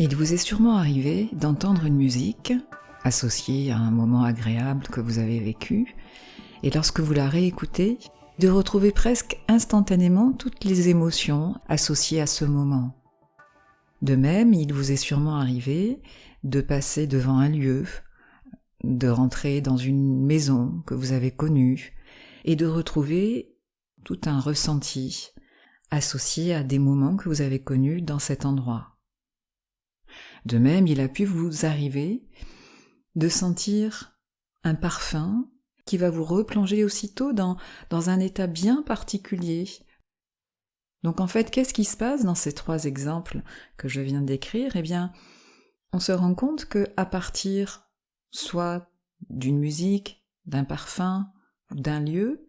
Il vous est sûrement arrivé d'entendre une musique associée à un moment agréable que vous avez vécu, et lorsque vous la réécoutez, de retrouver presque instantanément toutes les émotions associées à ce moment. De même, il vous est sûrement arrivé de passer devant un lieu, de rentrer dans une maison que vous avez connue, et de retrouver tout un ressenti associé à des moments que vous avez connus dans cet endroit. De même, il a pu vous arriver de sentir un parfum qui va vous replonger aussitôt dans un état bien particulier. Donc en fait, qu'est-ce qui se passe dans ces 3 exemples que je viens d'écrire ? Eh bien, on se rend compte qu'à partir soit d'une musique, d'un parfum, d'un lieu,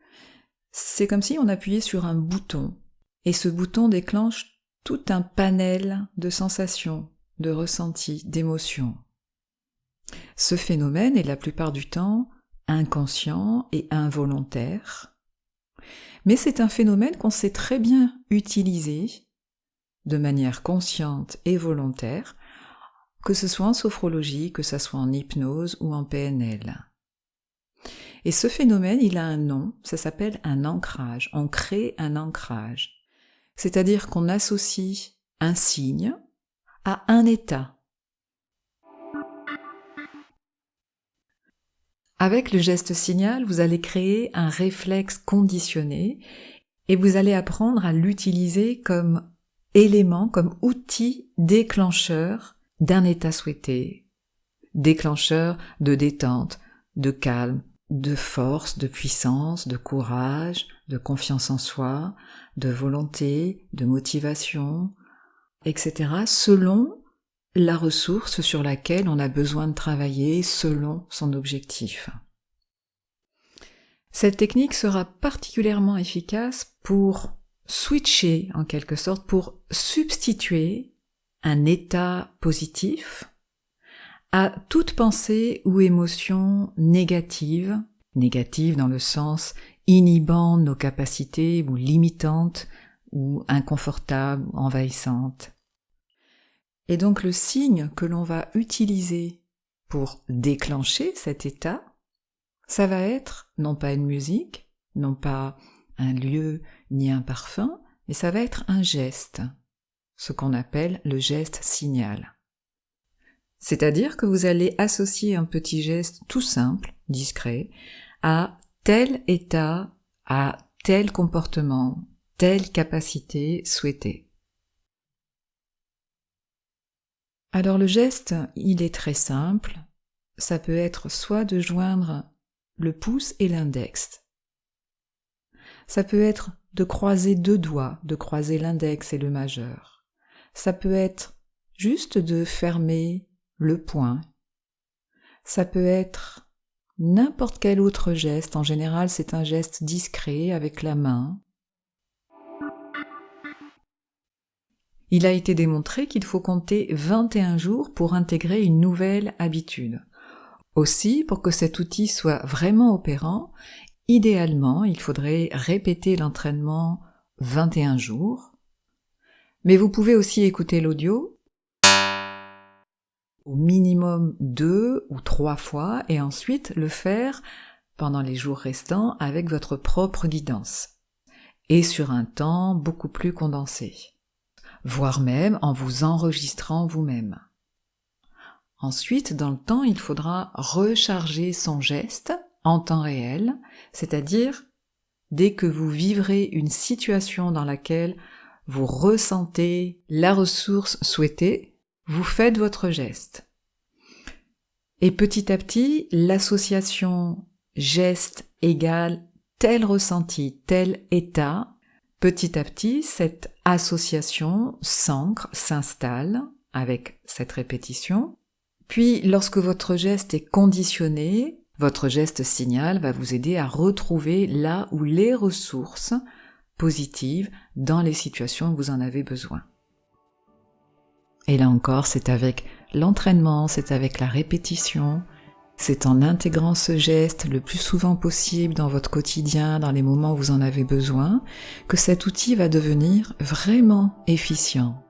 c'est comme si on appuyait sur un bouton, et ce bouton déclenche tout un panel de sensations, de ressentis, d'émotions. Ce phénomène est la plupart du temps inconscient et involontaire, mais c'est un phénomène qu'on sait très bien utiliser de manière consciente et volontaire, que ce soit en sophrologie, que ce soit en hypnose ou en PNL. Et ce phénomène, il a un nom, ça s'appelle un ancrage. On crée un ancrage, c'est-à-dire qu'on associe un signe à un état. Avec le geste signal, vous allez créer un réflexe conditionné et vous allez apprendre à l'utiliser comme élément, comme outil déclencheur d'un état souhaité, déclencheur de détente, de calme, de force, de puissance, de courage, de confiance en soi, de volonté, de motivation, etc., selon la ressource sur laquelle on a besoin de travailler, selon son objectif. Cette technique sera particulièrement efficace pour switcher, en quelque sorte, pour substituer un état positif à toute pensée ou émotion négative dans le sens inhibant nos capacités ou limitante ou inconfortable, envahissante. Et donc le signe que l'on va utiliser pour déclencher cet état, ça va être non pas une musique, non pas un lieu ni un parfum, mais ça va être un geste, ce qu'on appelle le geste signal. C'est-à-dire que vous allez associer un petit geste tout simple, discret, à tel état, à tel comportement, telle capacité souhaitée. Alors le geste, il est très simple, ça peut être soit de joindre le pouce et l'index. Ça peut être de croiser 2 doigts, de croiser l'index et le majeur. Ça peut être juste de fermer le poing. Ça peut être n'importe quel autre geste, en général c'est un geste discret avec la main. Il a été démontré qu'il faut compter 21 jours pour intégrer une nouvelle habitude. Aussi, pour que cet outil soit vraiment opérant, idéalement, il faudrait répéter l'entraînement 21 jours. Mais vous pouvez aussi écouter l'audio au minimum 2 ou 3 fois et ensuite le faire pendant les jours restants avec votre propre guidance et sur un temps beaucoup plus condensé, voire même en vous enregistrant vous-même. Ensuite, dans le temps, il faudra recharger son geste en temps réel, c'est-à-dire dès que vous vivrez une situation dans laquelle vous ressentez la ressource souhaitée, vous faites votre geste. Et petit à petit, l'association geste égale tel ressenti, tel état, petit à petit, cette association s'ancre, s'installe avec cette répétition. Puis, lorsque votre geste est conditionné, votre geste signal va vous aider à retrouver là où les ressources positives dans les situations où vous en avez besoin. Et là encore, c'est avec l'entraînement, c'est avec la répétition, c'est en intégrant ce geste le plus souvent possible dans votre quotidien, dans les moments où vous en avez besoin, que cet outil va devenir vraiment efficient.